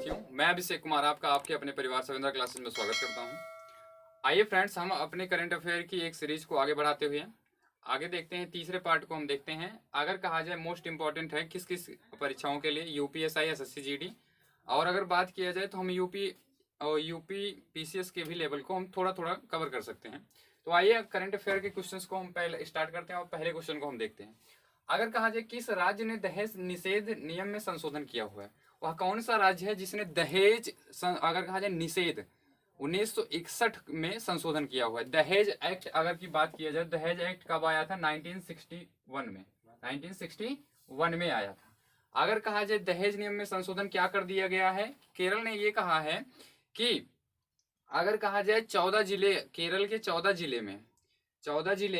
साथियों, मैं अभिषेक कुमार आपका आपके अपने परिवार सविंद्रा क्लासेस में स्वागत करता हूं। आइए फ्रेंड्स, हम अपने करंट अफेयर की एक सीरीज को आगे बढ़ाते हुए आगे देखते हैं। तीसरे पार्ट को हम देखते हैं। अगर कहा जाए मोस्ट इंपॉर्टेंट है किस किस परीक्षाओं के लिए, यूपीएसआई, एसएससी, जीडी, और अगर बात किया जाए तो हम यूपी और यूपी पीसीएस के भी लेवल को हम थोड़ा थोड़ा कवर कर सकते हैं। तो आइए करंट अफेयर के क्वेश्चंस को हम पहले स्टार्ट करते हैं और पहले क्वेश्चन को हम देखते हैं। अगर कहा जाए किस राज्य ने दहेज निषेध नियम में संशोधन किया हुआ है, वह कौन सा राज्य है जिसने दहेज अगर कहा जाए निषेध 1961 में संशोधन किया हुआ है। दहेज एक्ट अगर की बात किया जाए, दहेज एक्ट कब आया था? 1961 में, 1961 में आया था। अगर कहा जाए दहेज नियम में संशोधन क्या कर दिया गया है, केरल ने ये कहा है कि अगर कहा जाए 14 जिले, केरल के 14 जिले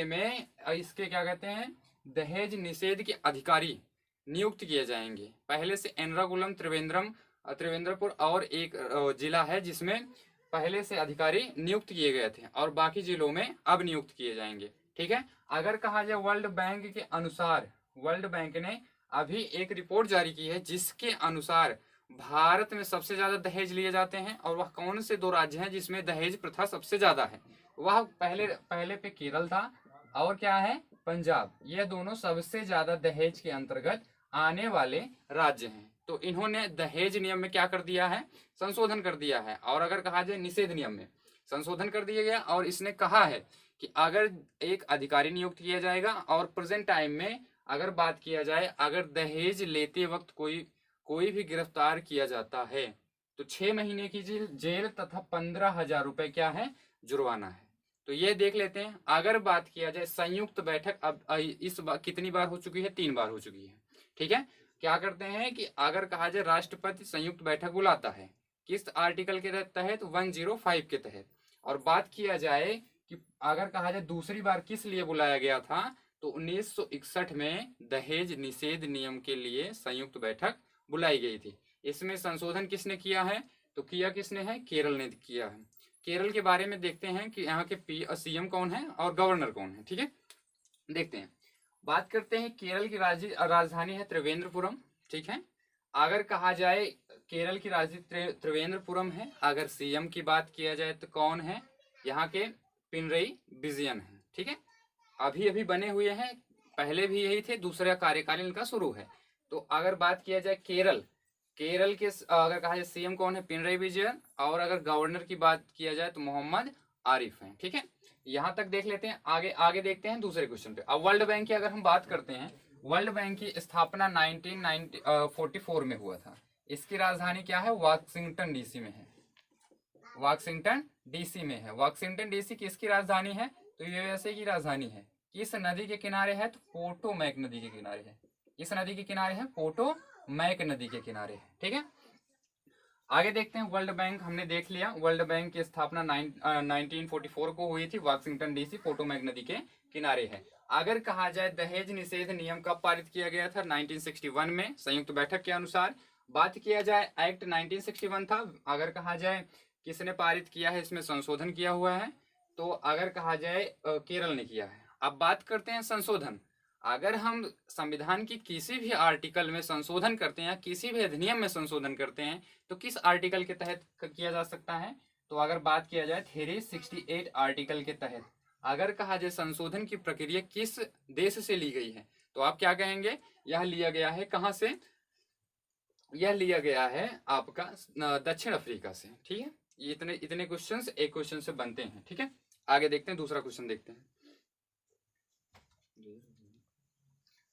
में इसके क्या कहते हैं, दहेज निषेध के अधिकारी नियुक्त किए जाएंगे। पहले से एर्नाकुलम, त्रिवेंद्रपुर और एक जिला है जिसमें पहले से अधिकारी नियुक्त किए गए थे और बाकी जिलों में अब नियुक्त किए जाएंगे। ठीक है। अगर कहा जाए वर्ल्ड बैंक के अनुसार, वर्ल्ड बैंक ने अभी एक रिपोर्ट जारी की है जिसके अनुसार भारत में सबसे ज्यादा दहेज लिए जाते हैं, और वह कौन से दो राज्य हैं जिसमें दहेज प्रथा सबसे ज्यादा है? वह पहले पे केरल था और क्या है, पंजाब। ये दोनों सबसे ज्यादा दहेज के अंतर्गत आने वाले राज्य हैं। तो इन्होंने दहेज नियम में क्या कर दिया है, संशोधन कर दिया है। और अगर कहा जाए निषेध नियम में संशोधन कर दिया गया, और इसने कहा है कि अगर एक अधिकारी नियुक्त किया जाएगा, और प्रेजेंट टाइम में अगर बात किया जाए, अगर दहेज लेते वक्त कोई भी गिरफ्तार किया जाता है तो 6 महीने की जेल तथा 15,000 रुपए क्या है, जुर्माना है। तो ये देख लेते हैं। अगर बात किया जाए संयुक्त बैठक, अब इस बार कितनी बार हो चुकी है? 3 बार हो चुकी है। ठीक है। क्या करते हैं कि अगर कहा जाए राष्ट्रपति संयुक्त बैठक बुलाता है, किस आर्टिकल के तहत? 105 के तहत। और बात किया जाए कि अगर कहा जाए दूसरी बार किस लिए बुलाया गया था, तो 1961 में दहेज निषेध नियम के लिए संयुक्त बैठक बुलाई गई थी। इसमें संशोधन किसने किया है? तो किया किसने है? केरल ने किया है। केरल के बारे में देखते हैं कि यहाँ के सीएम कौन है और गवर्नर कौन है। ठीक है, देखते हैं। बात करते हैं, केरल की राजधानी है त्रिवेंद्रपुरम। ठीक है। अगर कहा जाए केरल की राजधानी त्रिवेंद्रपुरम है। अगर सीएम की बात किया जाए तो कौन है? यहाँ के पिनरई विजयन है। ठीक है। अभी अभी बने हुए हैं, पहले भी यही थे, दूसरा कार्यकाल इनका शुरू है। तो अगर बात किया जाए केरल के अगर कहा जाए सीएम कौन है? पिनरई विजयन। और अगर गवर्नर की बात किया जाए तो मोहम्मद आरिफ है। ठीक है। यहां तक देख लेते हैं। आगे देखते हैं दूसरे क्वेश्चन पे। अब वर्ल्ड बैंक की अगर हम बात करते हैं, वर्ल्ड बैंक की स्थापना 1944 में हुआ था। इसकी राजधानी क्या है? वाशिंगटन डीसी में है। वाशिंगटन डीसी में है। वाशिंगटन डीसी किसकी राजधानी है? तो यूएसए की राजधानी है। किस नदी के किनारे है? तो पोटोमैक नदी के किनारे है। किस नदी के किनारे है? पोटोमैक नदी के किनारे है। ठीक है। आगे देखते हैं। वर्ल्ड बैंक हमने देख लिया। वर्ल्ड बैंक की स्थापना 1944 को हुई थी। वाशिंगटन डीसी पोटोमैक नदी के किनारे है। अगर कहा जाए दहेज निषेध नियम कब पारित किया गया था? 1961 में, संयुक्त बैठक के अनुसार। बात किया जाए एक्ट 1961 था। अगर कहा जाए किसने पारित किया है, इसमें संशोधन किया हुआ है, तो अगर कहा जाए केरल ने किया है। अब बात करते हैं संशोधन। अगर हम संविधान की किसी भी आर्टिकल में संशोधन करते हैं, किसी भी अधिनियम में संशोधन करते हैं, तो किस आर्टिकल के तहत किया जा सकता है? तो अगर बात किया जाए 368 आर्टिकल के तहत। अगर कहा जाए संशोधन की प्रक्रिया किस देश से ली गई है, तो आप क्या कहेंगे? यह लिया गया है कहां से? यह लिया गया है आपका दक्षिण अफ्रीका से। ठीक है। ये इतने क्वेश्चंस एक क्वेश्चन से बनते हैं। ठीक है। आगे देखते हैं, दूसरा क्वेश्चन देखते हैं।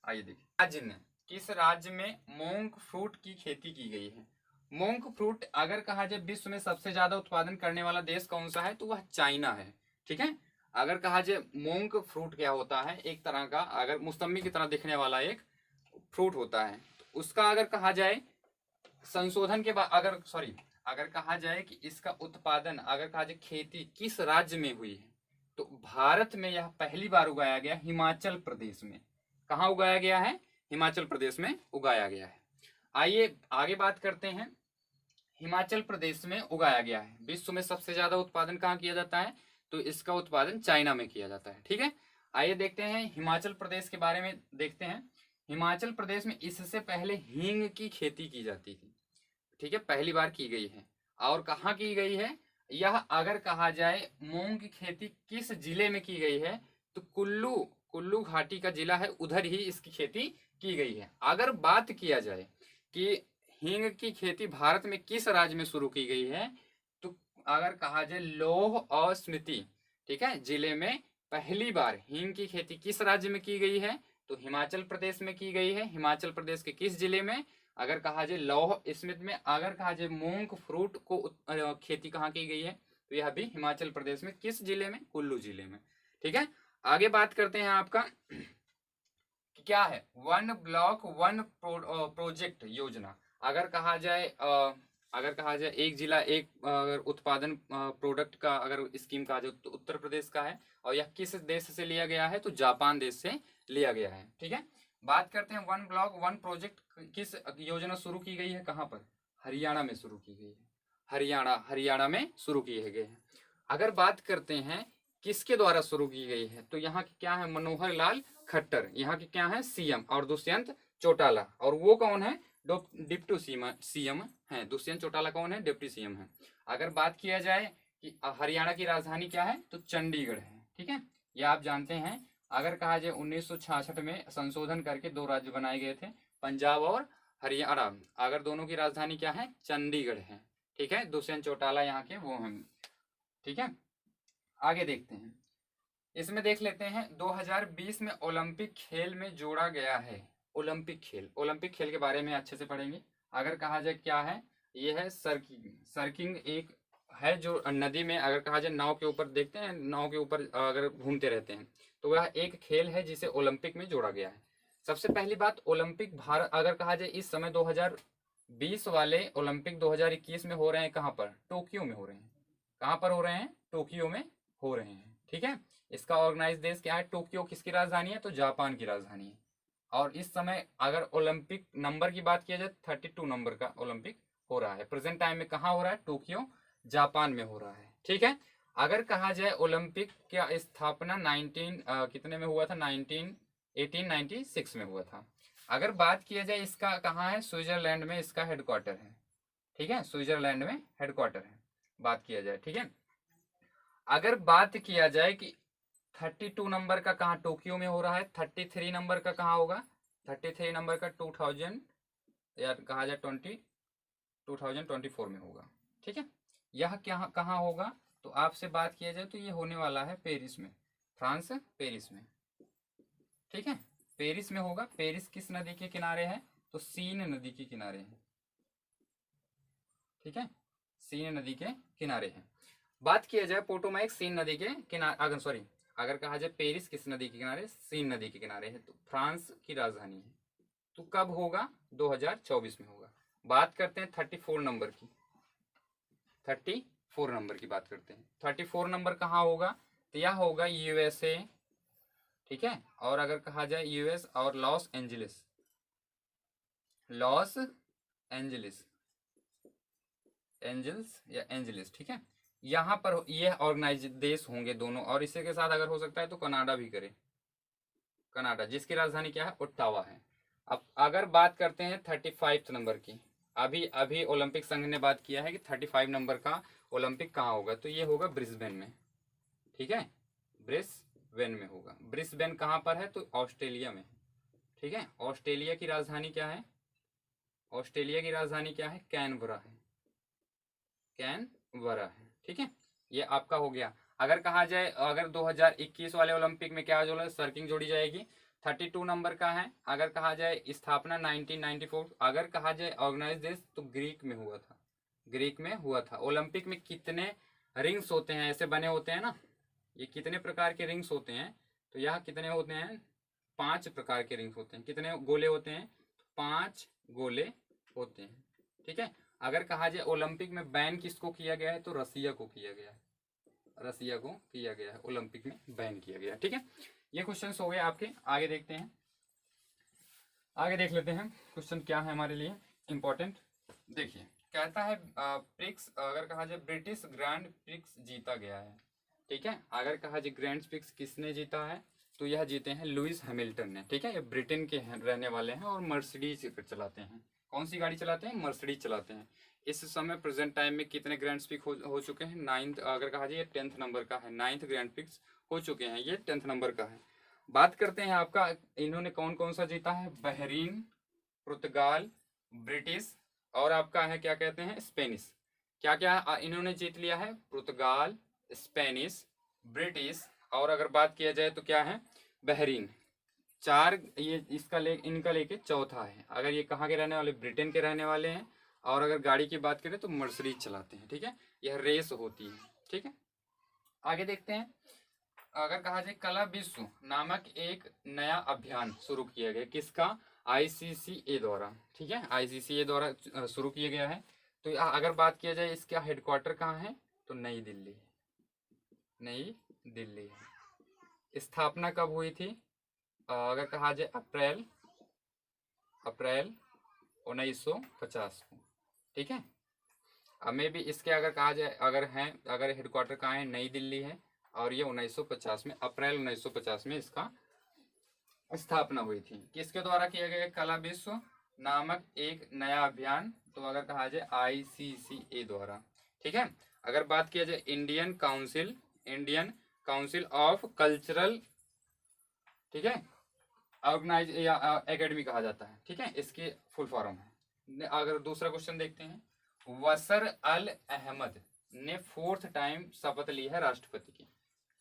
आइए देखिए, राज्य ने, किस राज्य में मोंक फ्रूट की खेती की गई है? मोंक फ्रूट अगर कहा जाए विश्व में सबसे ज्यादा उत्पादन करने वाला देश कौन सा है, तो वह चाइना है। ठीक है। अगर कहा जाए मोंक फ्रूट क्या होता है, एक तरह का अगर मौसमी की तरह दिखने वाला एक फ्रूट होता है। तो उसका अगर कहा जाए संशोधन के बाद, अगर कहा जाए कि इसका उत्पादन, अगर कहा जाए खेती किस राज्य में हुई है, तो भारत में यह पहली बार उगाया गया हिमाचल प्रदेश में। कहाँ उगाया गया है? हिमाचल प्रदेश में उगाया गया है। आइए आगे बात करते हैं। हिमाचल प्रदेश में उगाया गया है। विश्व में सबसे ज्यादा उत्पादन कहाँ किया जाता है? तो इसका उत्पादन चाइना में किया जाता है। ठीक है। आइए देखते हैं हिमाचल प्रदेश के बारे में देखते हैं। हिमाचल प्रदेश में इससे पहले हींग की खेती की जाती थी। ठीक है, पहली बार की गई है। और कहाँ की गई है, यह अगर कहा जाए मूंग की खेती किस जिले में की गई है, तो कुल्लू, कुल्लू घाटी का जिला है, उधर ही इसकी खेती की गई है। अगर बात किया जाए कि हींग की खेती भारत में किस राज्य में शुरू की गई है, तो अगर कहा जाए लौह और स्मृति, ठीक है, जिले में पहली बार हींग की खेती किस राज्य में की गई है, तो हिमाचल प्रदेश में की गई है। हिमाचल प्रदेश के किस जिले में, अगर कहा जाए लौह स्मित में। अगर कहा जाए मूंग फ्रूट को खेती कहाँ की गई है, तो यह भी हिमाचल प्रदेश में किस जिले में, कुल्लू जिले में। ठीक है, आगे बात करते हैं आपका कि क्या है वन ब्लॉक वन प्रोजेक्ट योजना। अगर कहा जाए अगर कहा जाए एक जिला एक अगर उत्पादन प्रोडक्ट का अगर स्कीम कहा जाए तो उत्तर प्रदेश का है, और यह किस देश से लिया गया है, तो जापान देश से लिया गया है। ठीक है, बात करते हैं वन ब्लॉक वन प्रोजेक्ट किस योजना शुरू की गई है, कहाँ पर, हरियाणा में शुरू की गई है। हरियाणा में शुरू किए गए हैं। अगर बात करते हैं किसके द्वारा शुरू की गई है, तो यहाँ के क्या है, मनोहर लाल खट्टर यहाँ के क्या है सीएम, और दुष्यंत चौटाला, और वो कौन है, डिप्टी सीएम है। दुष्यंत चौटाला कौन है, डिप्टी सीएम है। अगर बात किया जाए कि हरियाणा की राजधानी क्या है, तो चंडीगढ़ है। ठीक है, ये आप जानते हैं। अगर कहा जाए 1966 में संशोधन करके 2 राज्य बनाए गए थे, पंजाब और हरियाणा। अगर दोनों की राजधानी क्या है, चंडीगढ़ है। ठीक है, दुष्यंत चौटाला यहाँ के वो हैं। ठीक है, आगे देखते हैं, इसमें देख लेते हैं 2020 में ओलंपिक खेल में जोड़ा गया है। ओलंपिक खेल के बारे में अच्छे से पढ़ेंगे। अगर कहा जाए क्या है, ये है सर्किंग। सर्किंग एक है जो नदी में अगर कहा जाए नाव के ऊपर, देखते हैं नाव के ऊपर अगर घूमते रहते हैं, तो वह एक खेल है जिसे ओलंपिक में जोड़ा गया है। सबसे पहली बात, ओलंपिक भारत अगर कहा जाए इस समय 2020 वाले ओलंपिक 2021 में हो रहे हैं कहाँ पर, टोक्यो में हो रहे हैं। कहाँ पर हो रहे हैं, टोक्यो में हो रहे हैं। ठीक है, इसका ऑर्गेनाइज देश क्या है, टोक्यो किसकी राजधानी है, तो जापान की राजधानी है। और इस समय अगर ओलंपिक नंबर की बात किया जाए 32 नंबर का ओलंपिक हो रहा है। प्रेजेंट टाइम में कहाँ हो रहा है, टोक्यो जापान में हो रहा है। ठीक है, अगर कहा जाए ओलंपिक का स्थापना 19 कितने में हुआ था, 1896 में हुआ था। अगर बात किया जाए इसका कहाँ है, स्विट्जरलैंड में इसका हेडक्वार्टर है। ठीक है, स्विट्जरलैंड में हेडक्वार्टर है, बात किया जाए। ठीक है, अगर बात किया जाए कि 32 नंबर का कहाँ टोक्यो में हो रहा है, 33 नंबर का कहाँ होगा, 33 नंबर का 2000 या कहा जाए 2024 में होगा। ठीक है, यह क्या कहाँ होगा, तो आपसे बात किया जाए तो ये होने वाला है पेरिस में, फ्रांस पेरिस में। ठीक है, पेरिस में होगा। पेरिस किस नदी के किनारे है, तो सीन नदी के किनारे है। ठीक है, सीन नदी के किनारे है। बात किया जाए पोटोमैक सीन नदी के किनारे, अगर सॉरी अगर कहा जाए पेरिस किस नदी के किनारे, सीन नदी के किनारे है, तो फ्रांस की राजधानी है। तो कब होगा, 2024 में होगा। बात करते हैं 34 नंबर की, 34 नंबर की बात करते हैं। 34 नंबर कहाँ होगा, तो यह होगा यूएसए। ठीक है, और अगर कहा जाए यूएस और Los Angeles, Los Angeles, angels या एंजलिस। ठीक है, यहाँ पर ये ऑर्गेनाइज देश होंगे दोनों, और इसी के साथ अगर हो सकता है तो कनाडा भी करे, कनाडा जिसकी राजधानी क्या है, ओट्टावा है। अब अगर बात करते हैं 35 नंबर की, अभी अभी ओलंपिक संघ ने बात किया है कि 35 नंबर का ओलंपिक कहाँ होगा, तो ये होगा ब्रिस्बेन में। ठीक है, ब्रिस्बेन में होगा। ब्रिस्बेन कहाँ पर है, तो ऑस्ट्रेलिया में। ठीक है, ऑस्ट्रेलिया की राजधानी क्या है, ऑस्ट्रेलिया की राजधानी क्या है, कैनबरा है, कैनबरा है। ठीक है, ये आपका हो गया। अगर कहा जाए अगर 2021 वाले ओलंपिक में क्या जोड़ा, सर्किंग जोड़ी जाएगी, 32 नंबर का है। अगर कहा जाए स्थापना 1994, अगर कहा जाए ऑर्गेनाइज देश, तो ग्रीक में हुआ था, ग्रीक में हुआ था। ओलंपिक में कितने रिंग्स होते हैं, ऐसे बने होते हैं ना, ये कितने प्रकार के रिंग्स होते हैं, तो यह कितने होते हैं, 5 प्रकार के रिंग्स होते हैं। कितने गोले होते हैं, 5 गोले होते हैं। ठीक है, अगर कहा जाए ओलंपिक में बैन किसको किया गया है, तो रसिया को किया गया है, रसिया को किया गया है, ओलंपिक में बैन किया गया। ठीक है, ये क्वेश्चन हो गए आपके। आगे देखते हैं, आगे देख लेते हैं क्वेश्चन क्या है हमारे लिए इंपॉर्टेंट। देखिए, कहता है प्रिक्स, अगर कहा जाए ब्रिटिश ग्रैंड प्रिक्स जीता गया है। ठीक है, अगर कहा जाए ग्रैंड प्रिक्स किसने जीता है, तो यह जीते हैं लुइस हैमिल्टन ने। ठीक है, ये ब्रिटेन के रहने वाले हैं और मर्सिडीज चलाते हैं। कौन सी गाड़ी चलाते हैं? मर्सिडीज चलाते हैं। इस समय प्रेजेंट टाइम में कितने ग्रैंड पिक हो चुके हैं? 9th, अगर कहा जाए 10th नंबर का है, 9th ग्रैंड पिक्स हो चुके हैं, ये 10th नंबर का है। बात करते हैं आपका, इन्होंने कौन कौन सा जीता है? बहरीन, पुर्तगाल, ब्रिटिश और आपका है क्या कहते हैं, स्पेनिश। क्या क्या इन्होंने जीत लिया है? पुर्तगाल, स्पेनिश, ब्रिटिश और अगर बात किया जाए तो क्या है, बहरीन। चार, ये इनका लेके चौथा है। अगर ये कहाँ के रहने वाले? ब्रिटेन के रहने वाले हैं। और अगर गाड़ी की बात करें तो मर्सिडीज चलाते हैं। ठीक है, यह रेस होती है। ठीक है, आगे देखते हैं। अगर कहा जाए कला विश्व नामक एक नया अभियान शुरू किया गया, किसका? आईसीसीए द्वारा। ठीक है, आईसीसीए द्वारा शुरू किया गया है। तो अगर बात किया जाए इसका हेडक्वार्टर कहाँ है? तो नई दिल्ली। नई दिल्ली है। स्थापना कब हुई थी? अगर कहा जाए अप्रैल 1950 को। ठीक है, अब में भी इसके अगर कहा जाए, अगर हेडक्वार्टर कहाँ है? नई दिल्ली है। और ये 1950 में, अप्रैल 1950 में इसका स्थापना हुई थी। किसके द्वारा किया गया? कला विश्व नामक एक नया अभियान। तो अगर कहा जाए आईसीसीए द्वारा। ठीक है, अगर बात किया जाए इंडियन काउंसिल ऑफ कल्चरल, ठीक है, ऑर्गेनाइज या एकेडमी कहा जाता है। ठीक है, इसकी फुल फॉर्म है। अगर दूसरा क्वेश्चन देखते हैं, वसर अल अहमद ने 4th टाइम शपथ ली है राष्ट्रपति की।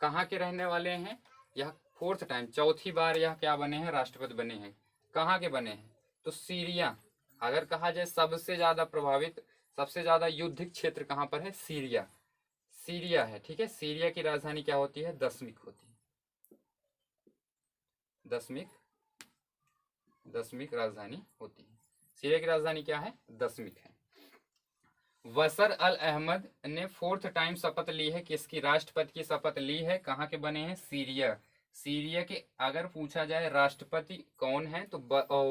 कहाँ के रहने वाले हैं? यह 4th टाइम, चौथी बार यह क्या बने हैं? राष्ट्रपति बने हैं। कहाँ के बने हैं? तो सीरिया। अगर कहा जाए सबसे ज्यादा प्रभावित, सबसे ज्यादा युद्ध क्षेत्र कहाँ पर है? सीरिया है। ठीक है, सीरिया की राजधानी क्या होती है? दशमिक होती है। दशमिक राजधानी होती है। सीरिया की राजधानी क्या है? दशमिक है। वसर अल अहमद ने 4th टाइम शपथ ली है, किसकी? राष्ट्रपति की शपथ ली है। कहाँ के बने हैं? सीरिया के अगर पूछा जाए राष्ट्रपति कौन है तो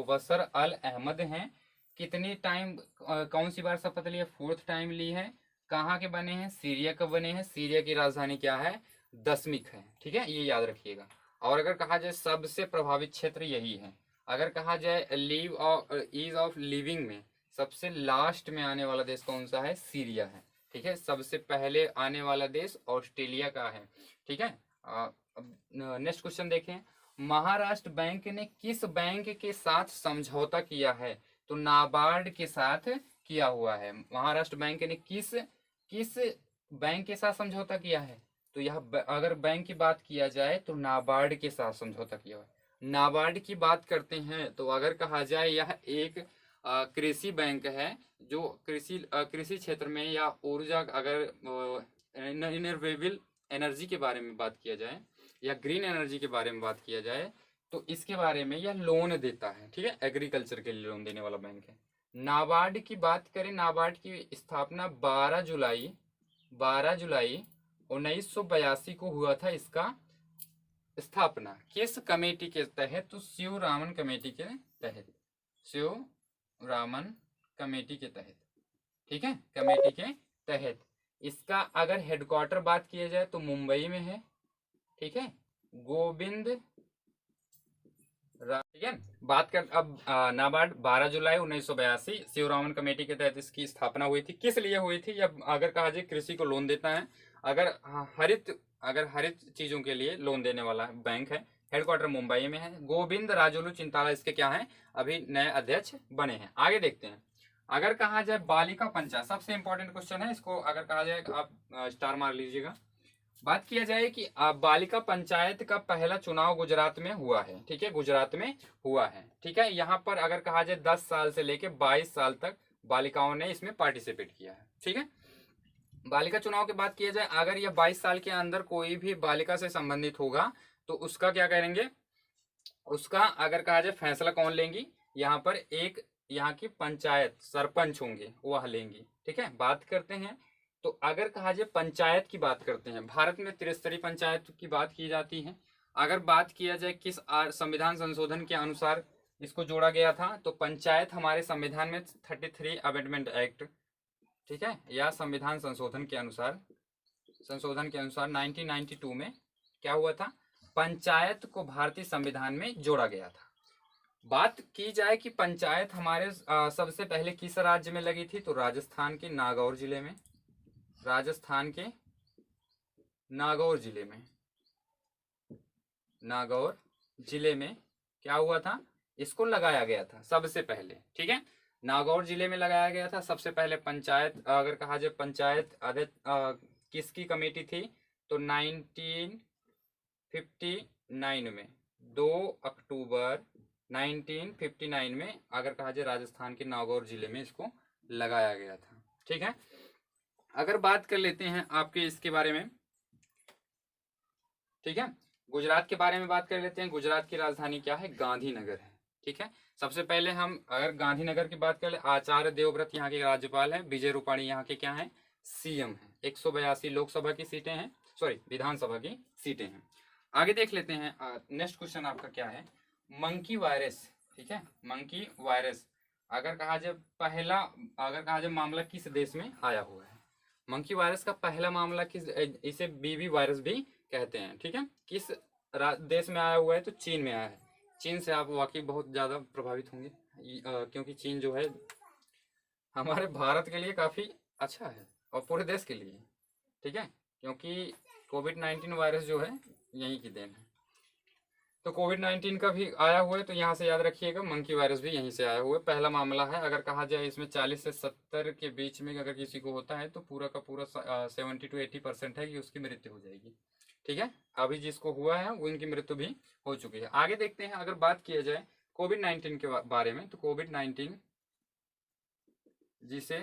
वसर अल अहमद हैं। कितनी टाइम, कौन सी बार शपथ ली है? 4th टाइम ली है। कहाँ के बने हैं? सीरिया के बने हैं। सीरिया की राजधानी क्या है? दशमिक है। ठीक है, ये याद रखिएगा। और अगर कहा जाए सबसे प्रभावित क्षेत्र यही है। अगर कहा जाए ईज ऑफ लिविंग में सबसे लास्ट में आने वाला देश कौन सा है? सीरिया है। ठीक है, सबसे पहले आने वाला देश ऑस्ट्रेलिया का है। ठीक है, नेक्स्ट क्वेश्चन देखें। महाराष्ट्र बैंक ने किस बैंक के साथ समझौता किया है? तो नाबार्ड के साथ किया हुआ है। महाराष्ट्र बैंक ने किस बैंक के साथ समझौता किया है? तो यह अगर बैंक की बात किया जाए तो नाबार्ड के साथ समझौता किया हुआ है। नाबार्ड की बात करते हैं तो अगर कहा जाए यह एक कृषि बैंक है, जो कृषि क्षेत्र में या ऊर्जा, अगर रिन्यूएबल एनर्जी के बारे में बात किया जाए या ग्रीन एनर्जी के बारे में बात किया जाए तो इसके बारे में यह लोन देता है। ठीक है, एग्रीकल्चर के लिए लोन देने वाला बैंक है। नाबार्ड की बात करें, नाबार्ड की स्थापना 12 जुलाई 1982 को हुआ था। इसका स्थापना किस कमेटी के तहत? तो शिवरामन कमेटी के तहत। शिवरामन कमेटी के तहत। ठीक है, कमेटी के तहत। इसका अगर हेडक्वार्टर बात किया जाए तो मुंबई में है। ठीक है, गोविंद, ठीक है, बात कर अब नाबार्ड 12 जुलाई 1982 शिवरामन कमेटी के तहत इसकी स्थापना हुई थी। किस लिए हुई थी? या अगर कहा जाए कृषि को लोन देता है, अगर हरित चीजों के लिए लोन देने वाला बैंक है। हेडक्वार्टर मुंबई में है। गोविंद राजोलू चिंताला इसके क्या हैं? अभी नए अध्यक्ष बने हैं। आगे देखते हैं। अगर कहा जाए बालिका पंचायत, सबसे इंपॉर्टेंट क्वेश्चन है, इसको अगर कहा जाए आप स्टार मार लीजिएगा। बात किया जाए कि बालिका पंचायत का पहला चुनाव गुजरात में हुआ है। ठीक है, गुजरात में हुआ है। ठीक है, यहाँ पर अगर कहा जाए 10 साल से लेके 22 साल तक बालिकाओं ने इसमें पार्टिसिपेट किया है। ठीक है, बालिका चुनाव की बात किया जाए, अगर यह 22 साल के अंदर कोई भी बालिका से संबंधित होगा तो उसका क्या करेंगे? उसका अगर कहा जाए फैसला कौन लेंगी? यहाँ पर एक यहाँ की पंचायत सरपंच होंगे, वह लेंगी। ठीक है, बात करते हैं तो अगर कहा जाए पंचायत की बात करते हैं, भारत में त्रिस्तरीय पंचायत की बात की जाती है। अगर बात किया जाए किस संविधान संशोधन के अनुसार इसको जोड़ा गया था, तो पंचायत हमारे संविधान में 33 अमेंडमेंट एक्ट, ठीक है, या संविधान संशोधन के अनुसार 1992 में क्या हुआ था? पंचायत को भारतीय संविधान में जोड़ा गया था। बात की जाए कि पंचायत हमारे सबसे पहले किस राज्य में लगी थी, तो राजस्थान के नागौर जिले में, राजस्थान के नागौर जिले में, नागौर जिले में क्या हुआ था, इसको लगाया गया था सबसे पहले। ठीक है, नागौर जिले में लगाया गया था सबसे पहले। पंचायत अगर कहा जाए पंचायत किसकी कमेटी थी, तो 1959 में, 2 अक्टूबर 1959 में अगर कहा जाए राजस्थान के नागौर जिले में इसको लगाया गया था। ठीक है, अगर बात कर लेते हैं आपके इसके बारे में, ठीक है, गुजरात के बारे में बात कर लेते हैं। गुजरात की राजधानी क्या है, गांधीनगर है। ठीक है, सबसे पहले हम अगर गांधीनगर की बात कर ले, आचार्य देवव्रत यहाँ के राज्यपाल है, विजय रूपाणी यहाँ के क्या है, सीएम है। 182 लोकसभा की सीटें हैं, सॉरी विधानसभा की सीटें हैं। आगे देख लेते हैं, नेक्स्ट क्वेश्चन आपका क्या है, मंकी वायरस। ठीक है, मंकी वायरस अगर कहा जाए पहला, अगर कहा जाए मामला किस देश में आया हुआ है, मंकी वायरस का पहला मामला किस, इसे बीबी वायरस भी कहते हैं। ठीक है, किस देश में आया हुआ है, तो चीन में आया है। चीन से आप वाकई बहुत ज़्यादा प्रभावित होंगे, क्योंकि चीन जो है हमारे भारत के लिए काफ़ी अच्छा है और पूरे देश के लिए। ठीक है, क्योंकि कोविड-19 वायरस जो है यहीं की देन है। तो कोविड-19 का भी आया हुआ है, तो यहाँ से याद रखिएगा मंकी वायरस भी यहीं से आया हुआ है, पहला मामला है। अगर कहा जाए इसमें 40 से 70 के बीच में अगर किसी को होता है तो पूरा का पूरा 70 to 80% है कि उसकी मृत्यु हो जाएगी। ठीक है, अभी जिसको हुआ है वो इनकी मृत्यु भी हो चुकी है। आगे देखते हैं, अगर बात किया जाए कोविड-19 के बारे में, तो कोविड-19 जिसे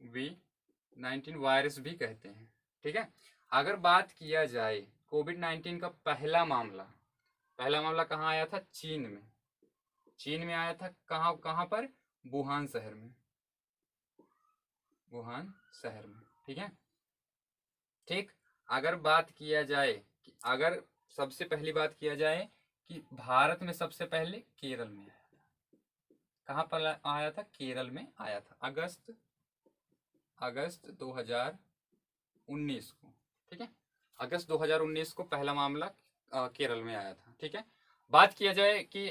COVID-19 वायरस भी कहते हैं। ठीक है, अगर बात किया जाए कोविड-19 का पहला मामला कहाँ आया था, चीन में। चीन में आया था, कहाँ कहाँ पर, वुहान शहर में, वुहान शहर में। ठीक है, ठीक, अगर बात किया जाए कि अगर सबसे पहली बात किया जाए कि भारत में सबसे पहले केरल में आया था। कहाँ पर आया था, केरल में आया था, अगस्त 2019 को। ठीक है, अगस्त 2019 को पहला मामला केरल में आया था। ठीक है, बात किया जाए कि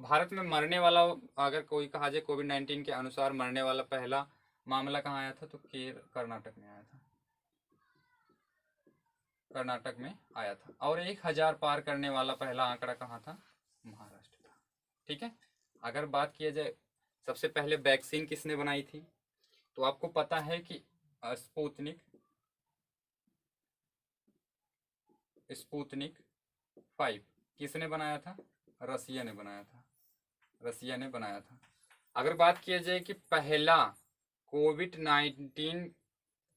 भारत में मरने वाला, अगर कोई कहा जाए कोविड-19 के अनुसार मरने वाला पहला मामला कहाँ आया था, तो कर्नाटक में आया था, कर्नाटक में आया था। और 1000 पार करने वाला पहला आंकड़ा कहाँ था, महाराष्ट्र था। ठीक है, अगर बात किया जाए सबसे पहले वैक्सीन किसने बनाई थी, तो आपको पता है कि स्पुतनिक 5 किसने बनाया था, रसिया ने बनाया था, रसिया ने बनाया था। अगर बात किया जाए कि पहला कोविड-19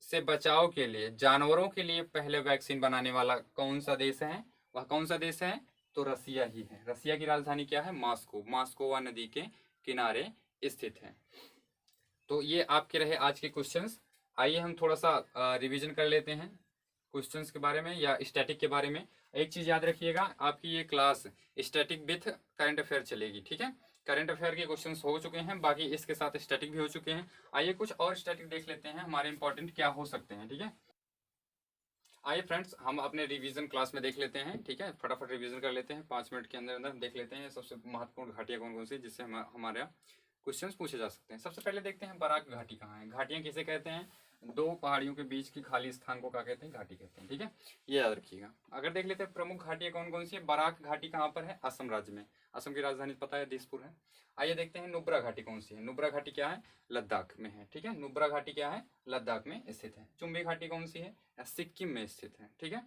से बचाव के लिए जानवरों के लिए पहले वैक्सीन बनाने वाला कौन सा देश है, वह कौन सा देश है, तो रसिया ही है। रसिया की राजधानी क्या है, मॉस्को, मॉस्कोवा नदी के किनारे स्थित है। तो ये आपके रहे आज के क्वेश्चंस। आइए हम थोड़ा सा रिवीजन कर लेते हैं क्वेश्चंस के बारे में या स्टैटिक के बारे में। एक चीज़ याद रखिएगा, आपकी ये class static with current affair चलेगी। ठीक है, करंट अफेयर के क्वेश्चंस हो चुके हैं, बाकी इसके साथ स्टैटिक भी हो चुके हैं। आइए कुछ और स्टैटिक देख लेते हैं हमारे इंपॉर्टेंट क्या हो सकते हैं। ठीक है, आइए फ्रेंड्स हम अपने रिवीजन क्लास में देख लेते हैं। ठीक है, फटाफट रिवीजन कर लेते हैं, 5 मिनट के अंदर अंदर देख लेते हैं सबसे महत्वपूर्ण घाटियाँ कौन कौन सी, जिससे हमारे क्वेश्चंस पूछे जा सकते हैं। सबसे पहले देखते हैं बराक घाटी कहाँ है। घाटियाँ किसे कहते हैं, 2 पहाड़ियों के बीच की खाली स्थान को क्या कहते हैं, घाटी कहते हैं। ठीक है, ये याद रखिएगा। अगर देख लेते हैं प्रमुख घाटियाँ कौन कौन सी है, बराक घाटी कहाँ पर है, असम राज्य में, असम की राजधानी पता है दिसपुर है। आइए देखते हैं नुब्रा घाटी कौन सी है, नुब्रा घाटी क्या है, लद्दाख में है। ठीक है, नुब्रा घाटी क्या है, लद्दाख में स्थित है। चुम्बी घाटी कौन सी है, सिक्किम में स्थित है। ठीक है,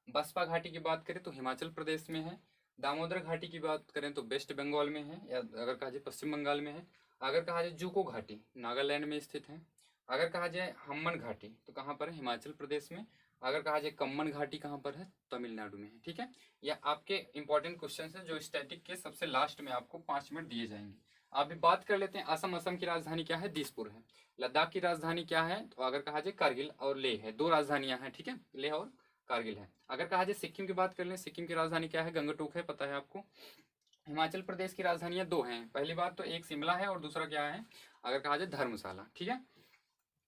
बसपा घाटी की बात करें तो हिमाचल प्रदेश में है। दामोदर घाटी की बात करें तो वेस्ट बंगाल में है, या अगर कहा जाए पश्चिम बंगाल में है। अगर कहा जाए जुको घाटी नागालैंड में स्थित है। अगर कहा जाए हम्मन घाटी तो कहाँ पर है, हिमाचल प्रदेश में। अगर कहा जाए कम्मन घाटी कहाँ पर है, तमिलनाडु में है। ठीक है, यह आपके इंपॉर्टेंट क्वेश्चन है जो स्टैटिक के सबसे लास्ट में आपको 5 मिनट दिए जाएंगे। अभी बात कर लेते हैं असम। असम की राजधानी क्या है, दिसपुर है। लद्दाख की राजधानी क्या है, तो अगर कहा जाए कारगिल और लेह है, 2 राजधानियां हैं। ठीक है, लेह और कारगिल है। अगर कहा जाए सिक्किम की बात कर लें, सिक्किम की राजधानी क्या है, गंगटोक है, पता है आपको। हिमाचल प्रदेश की राजधानियां 2 हैं, पहली बात तो एक शिमला है और दूसरा क्या है, अगर कहा जाए धर्मशाला। ठीक है,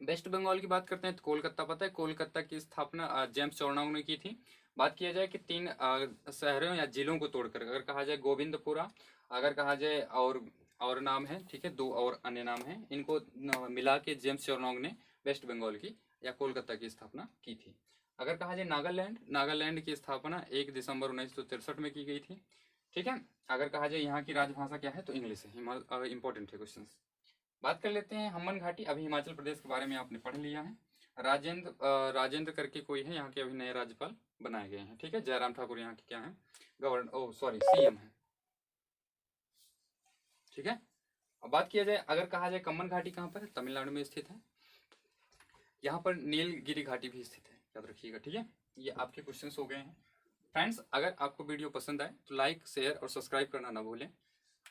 वेस्ट बंगाल की बात करते हैं तो कोलकाता, पता है कोलकाता की स्थापना जेम्स चौड़ानू ने की थी। बात किया जाए कि 3 शहरों या जिलों को तोड़कर, अगर कहा जाए गोविंदपुरा, अगर कहा जाए और नाम है, ठीक है, 2 और अन्य नाम है, इनको मिला के जेम्स चेरनोंग ने वेस्ट बंगाल की या कोलकाता की स्थापना की थी। अगर कहा जाए नागालैंड, नागालैंड की स्थापना 1 दिसंबर 1963 में की गई थी, ठीक है। अगर कहा जाए यहाँ की राजभाषा क्या है, तो इंग्लिश है, इंपॉर्टेंट है क्वेश्चन। बात कर लेते हैं हम्मन घाटी, अभी हिमाचल प्रदेश के बारे में आपने पढ़ लिया है। राजेंद्र करके कोई है, यहाँ के अभी नए राज्यपाल बनाए गए हैं, ठीक है। जयराम ठाकुर यहाँ के क्या है, सीएम है, ठीक है। अब बात किया जाए, अगर कहा जाए कम्मन घाटी कहाँ पर है, तमिलनाडु में स्थित है। यहाँ पर नीलगिरी घाटी भी स्थित है, याद रखिएगा, ठीक है। ये आपके क्वेश्चंस हो गए हैं। फ्रेंड्स, अगर आपको वीडियो पसंद आए तो लाइक, शेयर और सब्सक्राइब करना ना भूलें।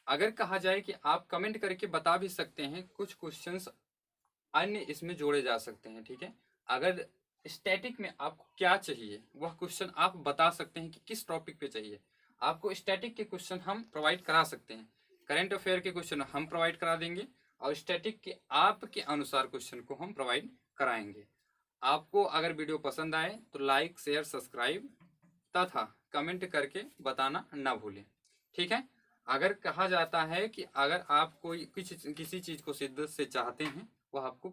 अगर कहा जाए कि आप कमेंट करके बता भी सकते हैं, कुछ क्वेश्चंस अन्य इसमें जोड़े जा सकते हैं, ठीक है। अगर स्टैटिक में आपको क्या चाहिए वह क्वेश्चन आप बता सकते हैं कि किस टॉपिक पे चाहिए। आपको स्टैटिक के क्वेश्चन हम प्रोवाइड करा सकते हैं, करंट अफेयर के क्वेश्चन हम प्रोवाइड करा देंगे, और स्टैटिक के आपके अनुसार क्वेश्चन को हम प्रोवाइड कराएंगे। आपको अगर वीडियो पसंद आए तो लाइक, शेयर, सब्सक्राइब तथा कमेंट करके बताना ना भूलें, ठीक है। अगर कहा जाता है कि अगर आप कोई किसी चीज को शिद्दत से चाहते हैं, वह आपको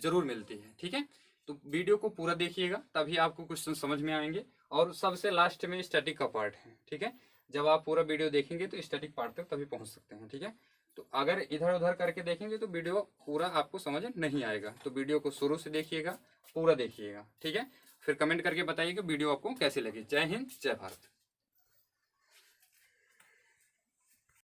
जरूर मिलती है, ठीक है। तो वीडियो को पूरा देखिएगा, तभी आपको क्वेश्चन समझ में आएंगे। और सबसे लास्ट में स्टैटिक का पार्ट है, ठीक है। जब आप पूरा वीडियो देखेंगे तो स्टैटिक पार्ट तक तभी पहुंच सकते हैं, ठीक है। तो अगर इधर उधर करके देखेंगे तो वीडियो पूरा आपको समझ नहीं आएगा। तो वीडियो को शुरू से देखिएगा, पूरा देखिएगा, ठीक है। फिर कमेंट करके बताइए कि वीडियो आपको कैसी लगी। जय हिंद, जय भारत।